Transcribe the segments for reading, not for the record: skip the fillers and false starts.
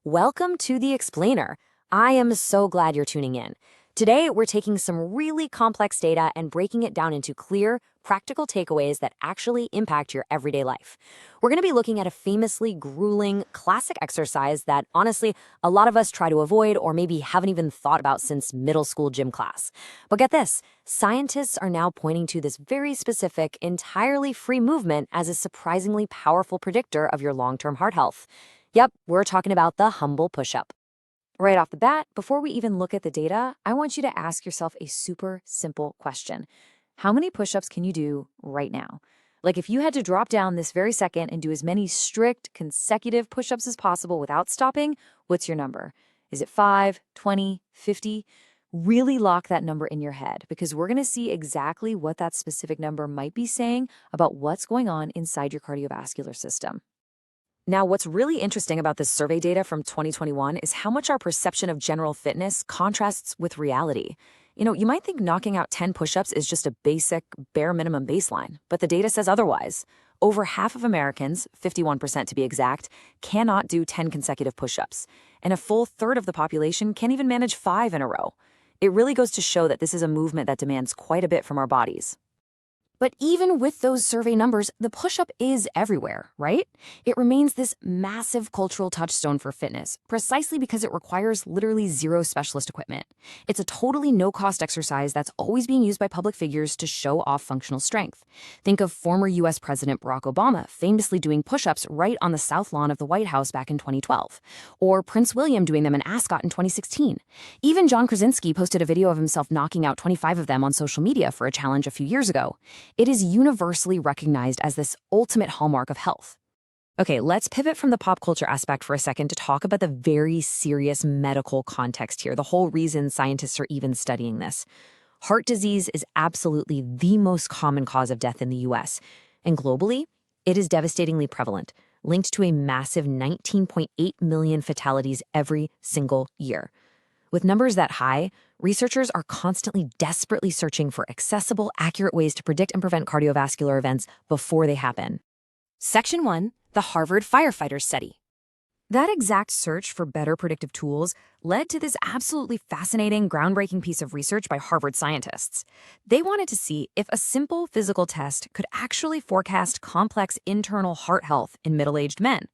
Welcome to The Explainer. I am so glad you're tuning in. Today, we're taking some really complex data and breaking it down into clear, practical takeaways that actually impact your everyday life. We're going to be looking at a famously grueling, classic exercise that, honestly, a lot of us try to avoid or maybe haven't even thought about since middle school gym class. But get this, scientists are now pointing to this very specific, entirely free movement as a surprisingly powerful predictor of your long-term heart health. Yep, we're talking about the humble push-up. Right off the bat, before we even look at the data, I want you to ask yourself a super simple question. How many push-ups can you do right now? Like if you had to drop down this very second and do as many strict, consecutive push-ups as possible without stopping, what's your number? Is it 5, 20, 50? Really lock that number in your head because we're going to see exactly what that specific number might be saying about what's going on inside your cardiovascular system. Now, what's really interesting about this survey data from 2021 is how much our perception of general fitness contrasts with reality. You might think knocking out 10 push-ups is just a basic, bare minimum baseline, but the data says otherwise. Over half of Americans, 51% to be exact, cannot do 10 consecutive push-ups, and a full third of the population can't even manage 5 in a row. It really goes to show that this is a movement that demands quite a bit from our bodies. But even with those survey numbers, the push-up is everywhere, right? It remains this massive cultural touchstone for fitness, precisely because it requires literally zero specialist equipment. It's a totally no-cost exercise that's always being used by public figures to show off functional strength. Think of former U.S. President Barack Obama famously doing push-ups right on the south lawn of the White House back in 2012, or Prince William doing them in Ascot in 2016. Even John Krasinski posted a video of himself knocking out 25 of them on social media for a challenge a few years ago. It is universally recognized as this ultimate hallmark of health. Okay, let's pivot from the pop culture aspect for a second to talk about the very serious medical context here, the whole reason scientists are even studying this. Heart disease is absolutely the most common cause of death in the US, and globally, it is devastatingly prevalent, linked to a massive 19.8 million fatalities every single year. With numbers that high, researchers are constantly desperately searching for accessible, accurate ways to predict and prevent cardiovascular events before they happen. Section 1, the Harvard Firefighters Study. That exact search for better predictive tools led to this absolutely fascinating, groundbreaking piece of research by Harvard scientists. They wanted to see if a simple physical test could actually forecast complex internal heart health in middle-aged men.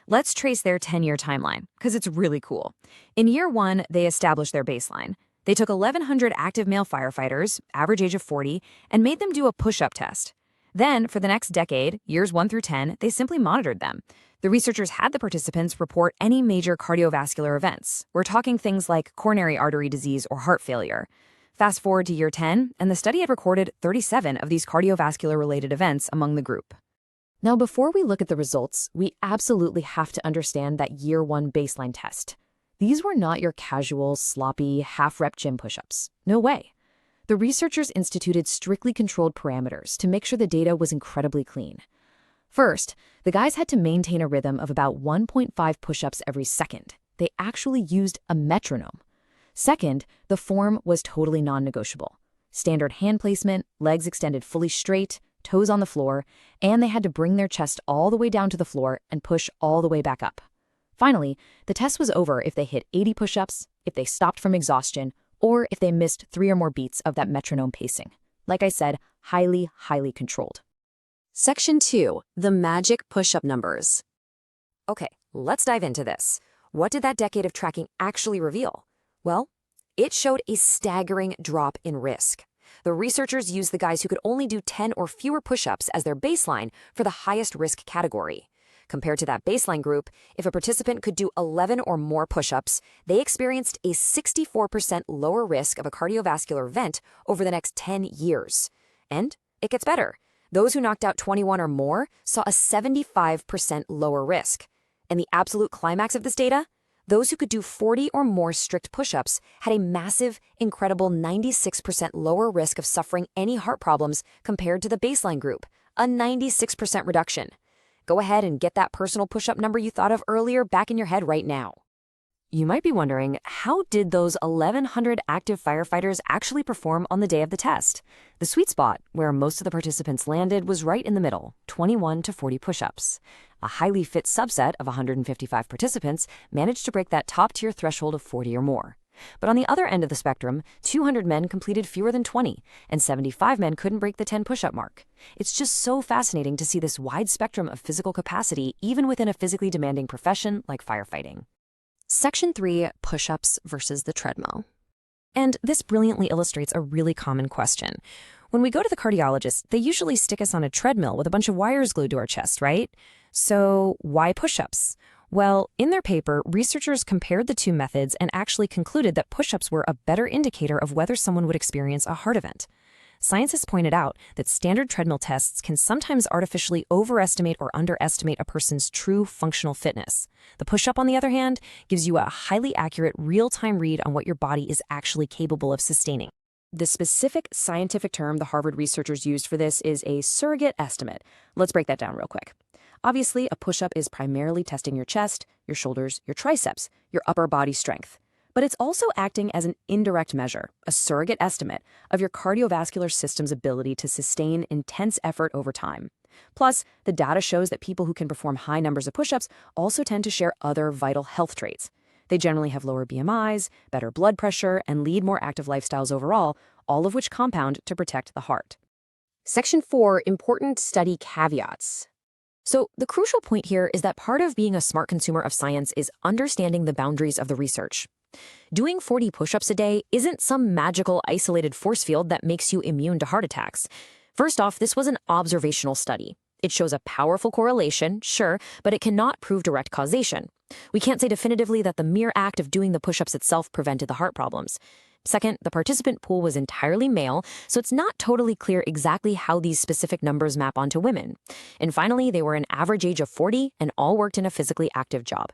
Let's trace their 10-year timeline, because it's really cool. In year 1, they established their baseline. They took 1,100 active male firefighters, average age of 40, and made them do a push-up test. Then, for the next decade, years 1 through 10, they simply monitored them. The researchers had the participants report any major cardiovascular events. We're talking things like coronary artery disease or heart failure. Fast forward to year 10, and the study had recorded 37 of these cardiovascular-related events among the group. Now, before we look at the results, we absolutely have to understand that year 1 baseline test. These were not your casual, sloppy, half-rep gym push-ups. No way. The researchers instituted strictly controlled parameters to make sure the data was incredibly clean. First, the guys had to maintain a rhythm of about 1.5 push-ups every second. They actually used a metronome. Second, the form was totally non-negotiable. Standard hand placement, legs extended fully straight, toes on the floor, and they had to bring their chest all the way down to the floor and push all the way back up. Finally, the test was over if they hit 80 push-ups, if they stopped from exhaustion, or if they missed 3 or more beats of that metronome pacing. Like I said, highly, highly controlled. Section 2, the magic push-up numbers. Okay, let's dive into this. What did that decade of tracking actually reveal? Well, it showed a staggering drop in risk. The researchers used the guys who could only do 10 or fewer push-ups as their baseline for the highest risk category. Compared to that baseline group, if a participant could do 11 or more push-ups, they experienced a 64% lower risk of a cardiovascular event over the next 10 years. And it gets better. Those who knocked out 21 or more saw a 75% lower risk. And the absolute climax of this data? Those who could do 40 or more strict push-ups had a massive, incredible 96% lower risk of suffering any heart problems compared to the baseline group, a 96% reduction. Go ahead and get that personal push-up number you thought of earlier back in your head right now. You might be wondering, how did those 1,100 active firefighters actually perform on the day of the test? The sweet spot, where most of the participants landed, was right in the middle, 21 to 40 push-ups. A highly fit subset of 155 participants managed to break that top-tier threshold of 40 or more. But on the other end of the spectrum, 200 men completed fewer than 20, and 75 men couldn't break the 10 push-up mark. It's just so fascinating to see this wide spectrum of physical capacity even within a physically demanding profession like firefighting. Section 3, push-ups versus the treadmill. And this brilliantly illustrates a really common question. When we go to the cardiologist, they usually stick us on a treadmill with a bunch of wires glued to our chest, right? So why push-ups? Well, in their paper, researchers compared the two methods and actually concluded that push-ups were a better indicator of whether someone would experience a heart event. Scientists pointed out that standard treadmill tests can sometimes artificially overestimate or underestimate a person's true functional fitness. The push-up, on the other hand, gives you a highly accurate, real-time read on what your body is actually capable of sustaining. The specific scientific term the Harvard researchers used for this is a surrogate estimate. Let's break that down real quick. Obviously, a push-up is primarily testing your chest, your shoulders, your triceps, your upper body strength. But it's also acting as an indirect measure, a surrogate estimate, of your cardiovascular system's ability to sustain intense effort over time. Plus, the data shows that people who can perform high numbers of push-ups also tend to share other vital health traits. They generally have lower BMIs, better blood pressure, and lead more active lifestyles overall, all of which compound to protect the heart. Section 4, important study caveats. So the crucial point here is that part of being a smart consumer of science is understanding the boundaries of the research. Doing 40 push-ups a day isn't some magical isolated force field that makes you immune to heart attacks. First off, this was an observational study. It shows a powerful correlation, sure, but it cannot prove direct causation. We can't say definitively that the mere act of doing the push-ups itself prevented the heart problems. Second, the participant pool was entirely male, so it's not totally clear exactly how these specific numbers map onto women. And finally, they were an average age of 40 and all worked in a physically active job.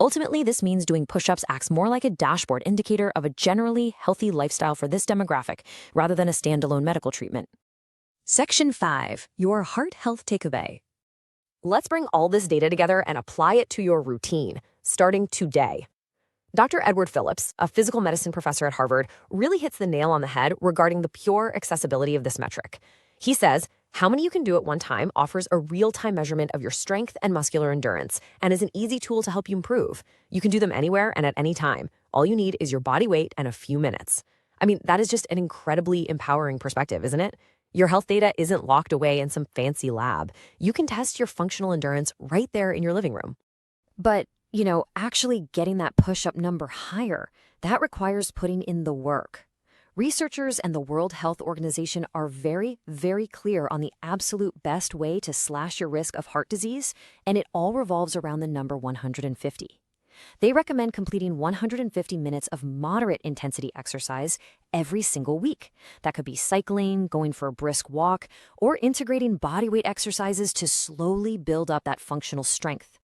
Ultimately, this means doing push-ups acts more like a dashboard indicator of a generally healthy lifestyle for this demographic, rather than a standalone medical treatment. Section 5, your heart health takeaway. Let's bring all this data together and apply it to your routine, starting today. Dr. Edward Phillips, a physical medicine professor at Harvard, really hits the nail on the head regarding the pure accessibility of this metric. He says, how many you can do at one time offers a real-time measurement of your strength and muscular endurance and is an easy tool to help you improve. You can do them anywhere and at any time. All you need is your body weight and a few minutes. I mean, that is just an incredibly empowering perspective, isn't it? Your health data isn't locked away in some fancy lab. You can test your functional endurance right there in your living room. But, actually getting that push-up number higher, that requires putting in the work. Researchers and the World Health Organization are very, very clear on the absolute best way to slash your risk of heart disease, and it all revolves around the number 150. They recommend completing 150 minutes of moderate intensity exercise every single week. That could be cycling, going for a brisk walk, or integrating bodyweight exercises to slowly build up that functional strength.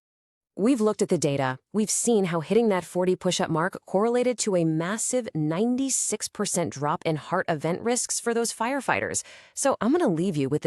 We've looked at the data. We've seen how hitting that 40 push-up mark correlated to a massive 96% drop in heart event risks for those firefighters. So I'm going to leave you with